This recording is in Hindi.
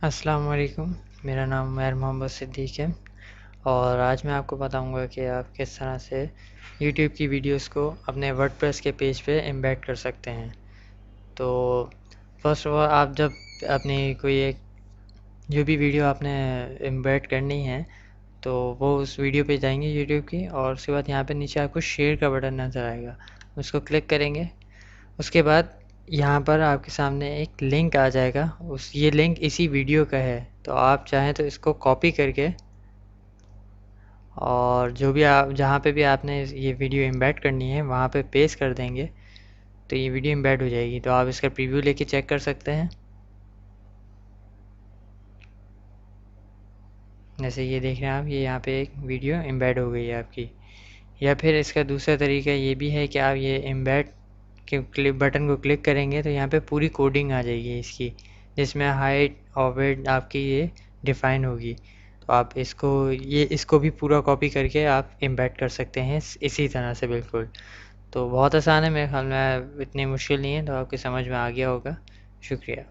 अस्सलाम वालेकुम। मेरा नाम उमैर मोहम्मद सिद्दीक है और आज मैं आपको बताऊंगा कि आप किस तरह से यूट्यूब की वीडियोस को अपने वर्डप्रेस के पेज पे एम्बेड कर सकते हैं। तो फर्स्ट ऑफ ऑल आप जब अपनी कोई एक जो भी वीडियो आपने एम्बेड करनी है तो वो उस वीडियो पे जाएंगे यूट्यूब की, और उसके बाद यहाँ पे नीचे आपको शेयर का बटन नज़र आएगा, उसको क्लिक करेंगे। उसके बाद यहाँ पर आपके सामने एक लिंक आ जाएगा, उस ये लिंक इसी वीडियो का है। तो आप चाहें तो इसको कॉपी करके और जो भी आप जहाँ पे भी आपने ये वीडियो एम्बेड करनी है वहाँ पे पेस्ट कर देंगे, तो ये वीडियो एम्बेड हो जाएगी। तो आप इसका प्रीव्यू लेके चेक कर सकते हैं। जैसे ये देख रहे हैं आप, ये यहाँ पे एक वीडियो एम्बेड हो गई है आपकी। या फिर इसका दूसरा तरीका ये भी है कि आप ये एम्बेड के क्लिक बटन को क्लिक करेंगे तो यहाँ पे पूरी कोडिंग आ जाएगी इसकी, जिसमें हाइट और वेट आपकी ये डिफ़ाइन होगी। तो आप इसको भी पूरा कॉपी करके आप एम्बेड कर सकते हैं इसी तरह से बिल्कुल। तो बहुत आसान है, मेरे ख्याल में इतनी मुश्किल नहीं है, तो आपकी समझ में आ गया होगा। शुक्रिया।